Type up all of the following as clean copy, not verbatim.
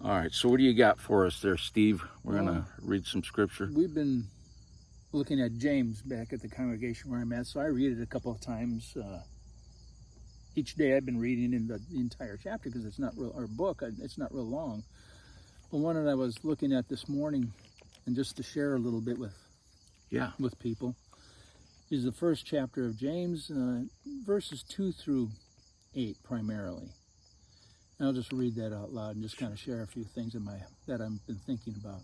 All right, so what do you got for us there, Steve? We're going to read some scripture. We've been looking at James back at the congregation where I'm at, so I read it a couple of times. Each day I've been reading in the entire chapter because it's not real, or book, it's not real long. But one that I was looking at this morning, and just to share a little bit with people, is the first chapter of James, verses 2 through 8 primarily. And I'll just read that out loud and just kind of share a few things that I've been thinking about.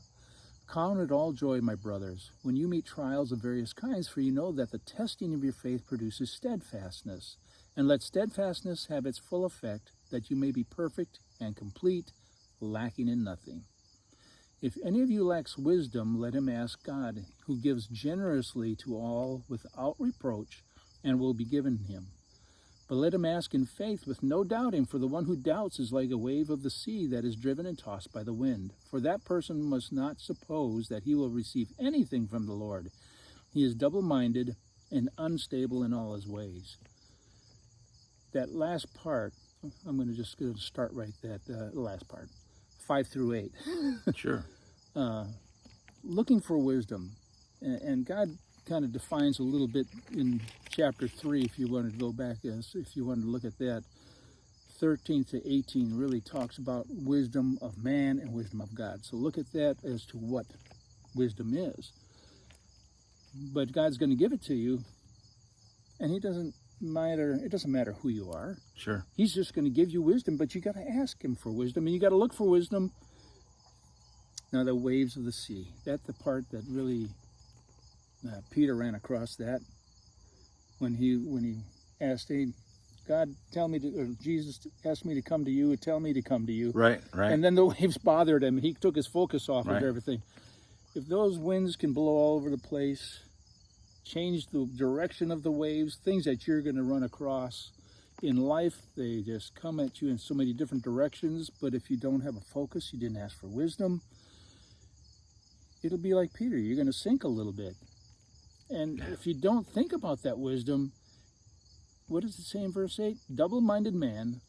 Count it all joy, my brothers, when you meet trials of various kinds, for you know that the testing of your faith produces steadfastness. And let steadfastness have its full effect, that you may be perfect and complete, lacking in nothing. If any of you lacks wisdom, let him ask God, who gives generously to all without reproach, and will be given him. But let him ask in faith with no doubting, for the one who doubts is like a wave of the sea that is driven and tossed by the wind. For that person must not suppose that he will receive anything from the Lord. He is double-minded and unstable in all his ways. That last part, I'm going to just start right that last part, 5 through 8. Sure. Looking for wisdom. And God kind of defines a little bit in chapter 3, if you wanted to go back, if you wanted to look at that. 13 to 18 really talks about wisdom of man and wisdom of God. So look at that as to what wisdom is. But God's going to give it to you, and it doesn't matter who you are. Sure. He's just going to give you wisdom, but you got to ask him for wisdom, and you got to look for wisdom. Now, the waves of the sea, that's the part that really Peter ran across that when he asked, hey, God, or Jesus asked me to come to you, tell me to come to you. Right. And then the waves bothered him. He took his focus off of everything. If those winds can blow all over the place, change the direction of the waves, things that you're going to run across in life, they just come at you in so many different directions. But if you don't have a focus, you didn't ask for wisdom, it'll be like Peter. You're going to sink a little bit. And if you don't think about that wisdom, what does it say in verse 8? Double-minded man,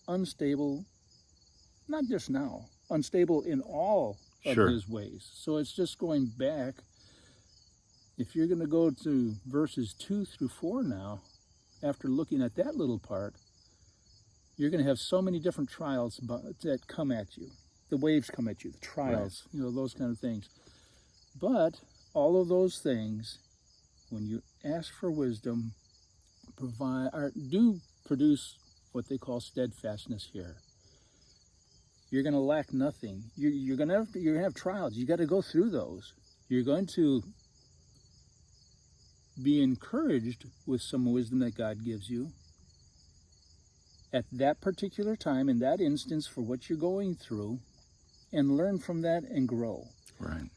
unstable, not just now, unstable in all of his ways. So it's just going back. If you're going to go to verses 2 through 4 now, after looking at that little part, you're going to have so many different trials that come at you. The waves come at you, the trials, those kind of things. But all of those things, when you ask for wisdom, do produce what they call steadfastness here. You're going to lack nothing. You're going to have trials. You got to go through those. You're going to be encouraged with some wisdom that God gives you at that particular time, in that instance, for what you're going through, and learn from that and grow. Right.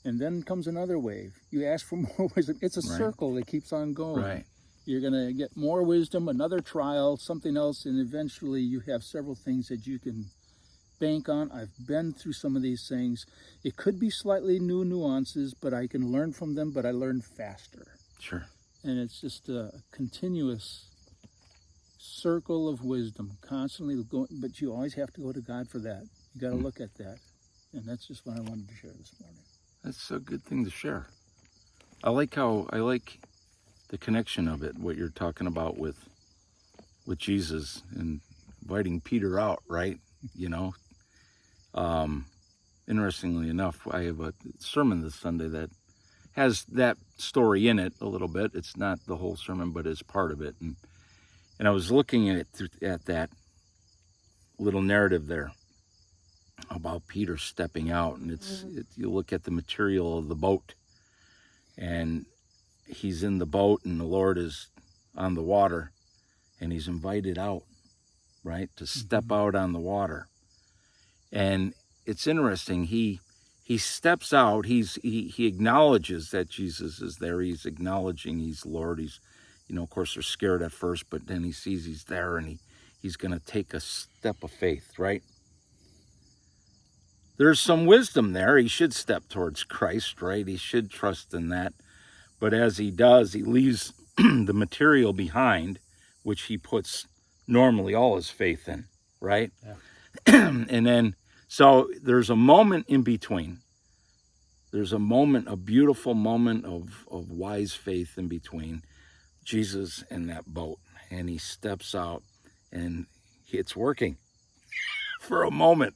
And then comes another wave. You ask for more wisdom. It's a circle that keeps on going. Right. You're going to get more wisdom, another trial, something else, and eventually you have several things that you can bank on. I've been through some of these things. It could be slightly new nuances, but I can learn from them, but I learn faster. Sure. And it's just a continuous circle of wisdom, constantly going, but you always have to go to God for that. You got to look at that. And that's just what I wanted to share this morning. That's a good thing to share. I like the connection of it, what you're talking about with Jesus and inviting Peter out, right? Interestingly enough, I have a sermon this Sunday that has that story in it a little bit. It's not the whole sermon, but it's part of it. And I was looking at that little narrative there about Peter stepping out, and you look at the material of the boat, and he's in the boat, and the Lord is on the water, and he's invited out, right, to step out on the water. And it's interesting. He steps out. He acknowledges that Jesus is there. He's acknowledging he's Lord. He's, of course, they're scared at first, but then he sees he's there, and he's going to take a step of faith, right? There's some wisdom there. He should step towards Christ, right? He should trust in that. But as he does, he leaves the material behind, which he puts normally all his faith in, right? Yeah. And then So there's a moment in between. There's a moment, a beautiful moment of wise faith in between Jesus and that boat. And he steps out and it's working for a moment.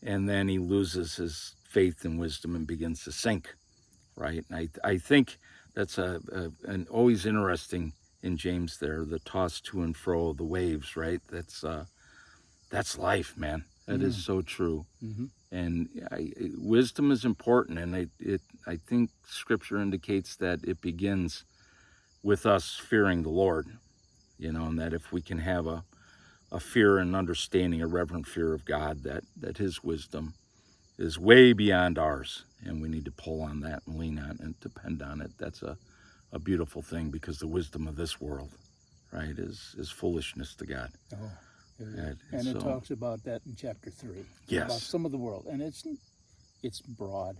And then he loses his faith and wisdom and begins to sink, right? And I think that's an always interesting in James there, the toss to and fro of the waves, right? That's life, man. That is so true. Mm-hmm. And wisdom is important, and I think Scripture indicates that it begins with us fearing the Lord, and that if we can have a fear and understanding, a reverent fear of God, that His wisdom is way beyond ours, and we need to pull on that and lean on it and depend on it. That's a beautiful thing, because the wisdom of this world, right, is foolishness to God. Oh. And it talks about that in chapter 3. Yes. About some of the world. And it's broad.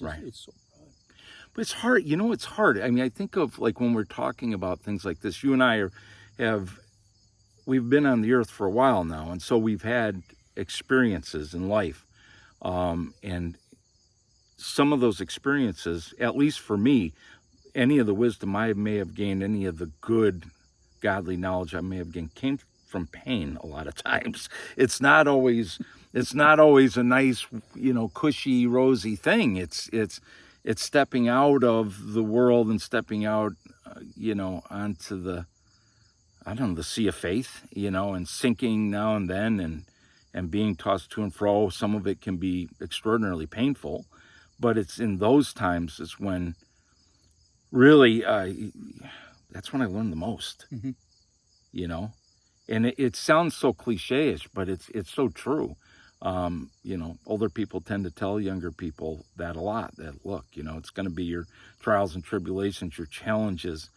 Right. It's so broad. But it's hard. It's hard. I mean, I think of like when we're talking about things like this, you and I we've been on the earth for a while now. And so we've had experiences in life. And some of those experiences, at least for me, any of the wisdom I may have gained, any of the good godly knowledge I may have gained came from pain a lot of times. It's not always a nice, cushy, rosy thing. It's stepping out of the world and stepping out, onto the sea of faith, and sinking now and then and being tossed to and fro. Some of it can be extraordinarily painful, but it's in those times is when really, that's when I learned the most, Mm-hmm. And it sounds so cliche-ish, but it's so true. Older people tend to tell younger people that a lot, that look, it's going to be your trials and tribulations, your challenges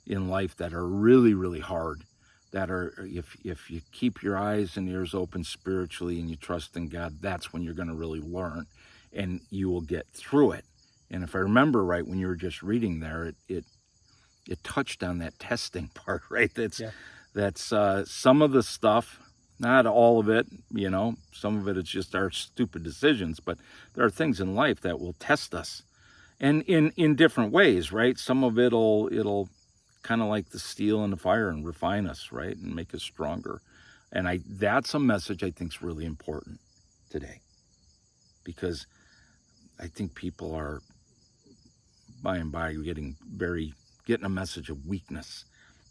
in life that are really, really hard, that are, if you keep your eyes and ears open spiritually and you trust in God, that's when you're going to really learn and you will get through it. And if I remember right, when you were just reading there, it touched on that testing part, right? That's some of the stuff, not all of it, some of it is just our stupid decisions, but there are things in life that will test us, and in different ways, right? Some of it'll kind of like the steel in the fire and refine us, right? And make us stronger. And that's a message I think is really important today, because I think people are by and by getting a message of weakness,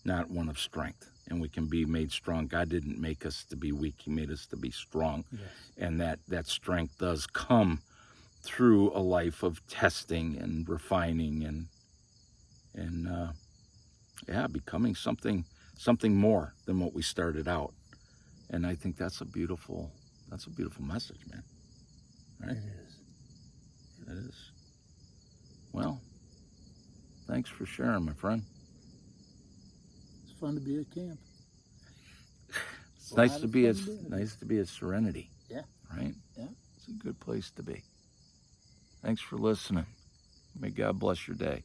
not one of strength. And we can be made strong. God didn't make us to be weak. He made us to be strong. Yes. And that strength does come through a life of testing and refining and becoming something more than what we started out. And I think that's a beautiful message, man. Right? It is. Well, thanks for sharing, my friend. It's fun to be at camp. It's nice to be at Serenity. Yeah. Right? Yeah. It's a good place to be. Thanks for listening. May God bless your day.